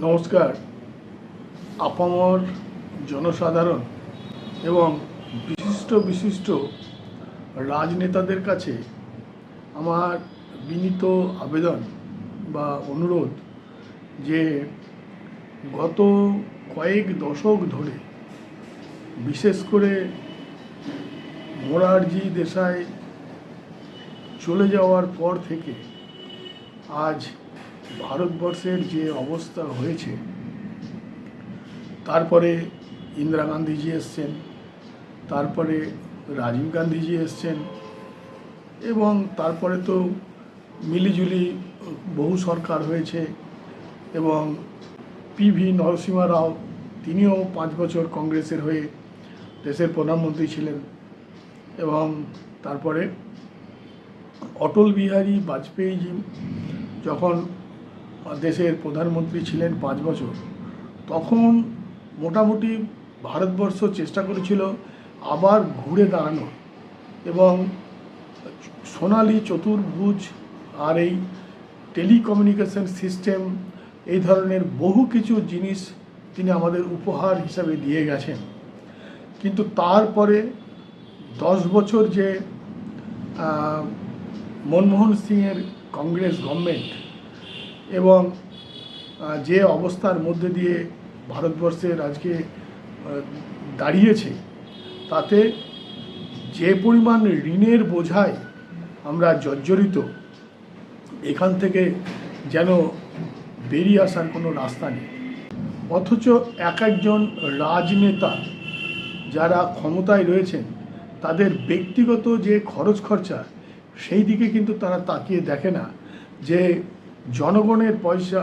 নমস্কার। আপামর জনসাধারণ এবং বিশিষ্ট বিশিষ্ট রাজনেতাদের কাছে আমার বিনীত আবেদন বা অনুরোধ যে গত কয়েক দশক ধরে বিশেষ করে মোরারজি দেশাই চলে যাওয়ার পর থেকে আজ ভারতবর্ষের যে অবস্থা হয়েছে, তারপরে ইন্দিরা গান্ধীজি এসছেন, তারপরে রাজীব গান্ধীজি এসছেন এবং তারপরে তো মিলিজুলি বহু সরকার হয়েছে এবং পিভি নরসিংহ রাও তিনিও 5 বছর কংগ্রেসের হয়ে দেশের প্রধানমন্ত্রী ছিলেন এবং তারপরে অটল বিহারী বাজপেয়ীজি যখন দেশের প্রধানমন্ত্রী ছিলেন 5 বছর, তখন মোটামুটি ভারতবর্ষ চেষ্টা করেছিল আবার ঘুরে দাঁড়ানো এবং সোনালী চতুর্ভুজ আর এই টেলিকমিউনিকেশন সিস্টেম, এই ধরনের বহু কিছু জিনিস তিনি আমাদের উপহার হিসাবে দিয়ে গেছেন। কিন্তু তারপরে 10 বছর যে মনমোহন সিংয়ের কংগ্রেস গভর্নমেন্ট এবং যে অবস্থার মধ্যে দিয়ে ভারতবর্ষের আজকে দাঁড়িয়েছে, তাতে যে পরিমাণ ঋণের বোঝায় আমরা জর্জরিত, এখান থেকে যেন বেরিয়ে আসার কোনো রাস্তা নেই। অথচ একজন রাজনেতা যারা ক্ষমতায় রয়েছেন, তাদের ব্যক্তিগত যে খরচ খরচা, সেই দিকে কিন্তু তারা তাকিয়ে দেখে না যে জনগণের পয়সা,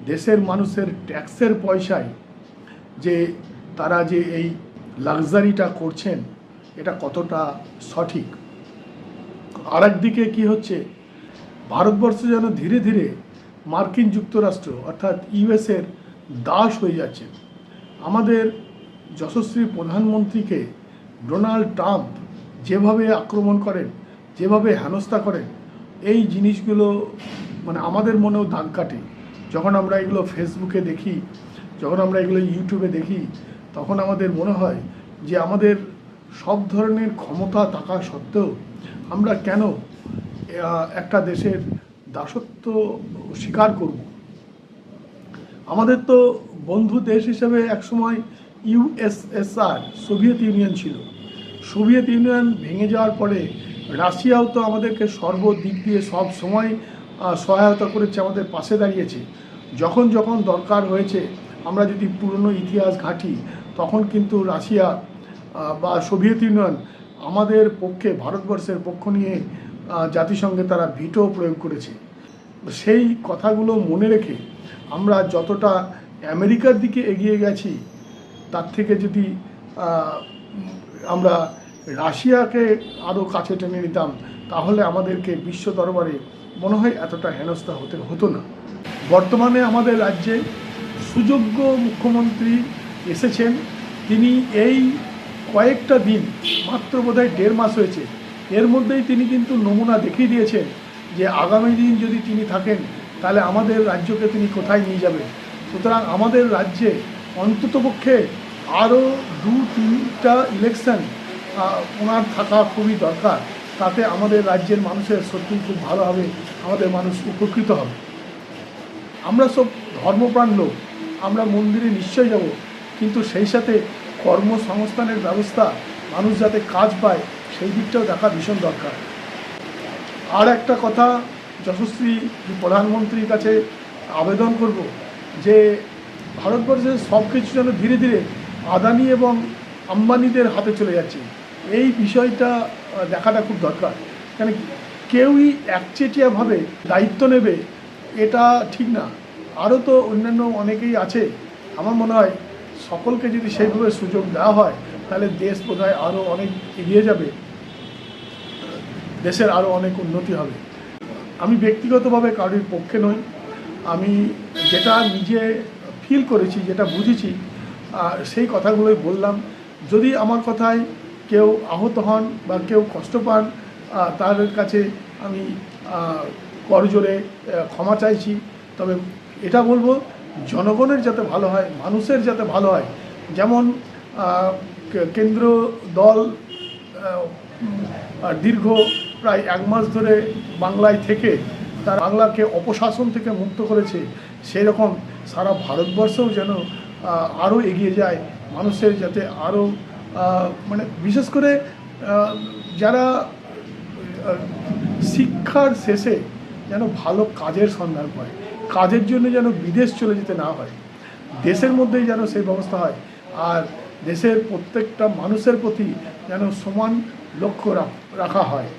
দেশের মানুষের ট্যাক্সের পয়সায় যে তারা যে এই লাক্সারিটা করছেন, এটা কতটা সঠিক। আর একদিকে কী হচ্ছে, ভারতবর্ষ যেন ধীরে ধীরে মার্কিন যুক্তরাষ্ট্র অর্থাৎ ইউএসের দাস হয়ে যাচ্ছে। আমাদের যশস্বী প্রধানমন্ত্রীকে ডোনাল্ড ট্রাম্প যেভাবে আক্রমণ করেন, যেভাবে হেনস্থা করেন, এই জিনিসগুলো মানে আমাদের মনেও দাগ কাটে। যখন আমরা এগুলো ফেসবুকে দেখি, যখন আমরা এগুলো ইউটিউবে দেখি, তখন আমাদের মনে হয় যে আমাদের সব ধরনের ক্ষমতা থাকা সত্ত্বেও আমরা কেন একটা দেশের দাসত্ব স্বীকার করব। আমাদের তো বন্ধু দেশ হিসেবে একসময় ইউএসএসআর, সোভিয়েত ইউনিয়ন ছিল। সোভিয়েত ইউনিয়ন ভেঙে যাওয়ার পরে রাশিয়াও তো আমাদেরকে সর্বদিক দিয়ে সব সময় সহায়তা করেছে, আমাদের পাশে দাঁড়িয়েছে। যখন যখন দরকার হয়েছে, আমরা যদি পুরনো ইতিহাস ঘাঁটি, তখন কিন্তু রাশিয়া বা সোভিয়েত ইউনিয়ন আমাদের পক্ষে, ভারতবর্ষের পক্ষ নিয়ে জাতিসংঘে তারা ভিটো প্রয়োগ করেছে। সেই কথাগুলো মনে রেখে আমরা যতটা আমেরিকার দিকে এগিয়ে গেছি, তার থেকে যদি আমরা রাশিয়াকে আরও কাছে টেনে নিতাম, তাহলে আমাদেরকে বিশ্ব দরবারে মনে হয় এতটা হেনস্থা হতো না। বর্তমানে আমাদের রাজ্যে সুযোগ্য মুখ্যমন্ত্রী এসেছেন। তিনি এই কয়েকটা দিন, মাত্র বোধহয় 1.5 মাস হয়েছে, এর মধ্যেই তিনি কিন্তু নমুনা দেখিয়ে দিয়েছেন যে আগামী দিন যদি তিনি থাকেন, তাহলে আমাদের রাজ্যকে তিনি কোথায় নিয়ে যাবেন। সুতরাং আমাদের রাজ্যে অন্ততপক্ষে আরও 2-3টা ইলেকশন ওনার থাকা খুবই দরকার। তাতে আমাদের রাজ্যের মানুষের সত্যি খুব ভালো হবে, আমাদের মানুষ উপকৃত হবে। আমরা সব ধর্মপ্রাণ লোক, আমরা মন্দিরে নিশ্চয় যাব, কিন্তু সেই সাথে কর্মসংস্থানের ব্যবস্থা, মানুষ যাতে কাজ পায়, সেই দিকটাও দেখা ভীষণ দরকার। আর একটা কথা, যশস্বী প্রধানমন্ত্রীর কাছে আবেদন করব যে ভারতবর্ষের সব কিছু যেন ধীরে ধীরে আদানি এবং আম্বানিদের হাতে চলে যাচ্ছে, এই বিষয়টা দেখাটা খুব দরকার। কারণ কেউই একচেটিয়াভাবে দায়িত্ব নেবে, এটা ঠিক না। আরও তো অন্যান্য অনেকেই আছে। আমার মনে হয় সকলকে যদি সেইভাবে সুযোগ দেওয়া হয়, তাহলে দেশ বোধহয় আরও অনেক এগিয়ে যাবে, দেশের আরও অনেক উন্নতি হবে। আমি ব্যক্তিগতভাবে কারোর পক্ষে নই। আমি যেটা নিজে ফিল করেছি, যেটা বুঝেছি, সেই কথাগুলোই বললাম। যদি আমার কথায় কেউ আহত হন বা কেউ কষ্ট পান, তাদের কাছে আমি করজোড়ে ক্ষমা চাইছি। তবে এটা বলবো জনগণের যাতে ভালো হয়, মানুষের যাতে ভালো হয়। যেমন কেন্দ্র দল দীর্ঘ প্রায় 1 মাস ধরে বাংলায় থেকে তার বাংলাকে অপশাসন থেকে মুক্ত করেছে, সেই রকম সারা ভারতবর্ষেও যেন আরও এগিয়ে যায়, মানুষের যাতে আরও মানে বিশেষ করে যারা শিক্ষার শেষে যেন ভালো কাজের সন্ধান পায়, কাজের জন্য যেন বিদেশ চলে যেতে না হয়, দেশের মধ্যেই যেন সেই ব্যবস্থা হয়। আর দেশের প্রত্যেকটা মানুষের প্রতি যেন সমান লক্ষ্য রাখা হয়।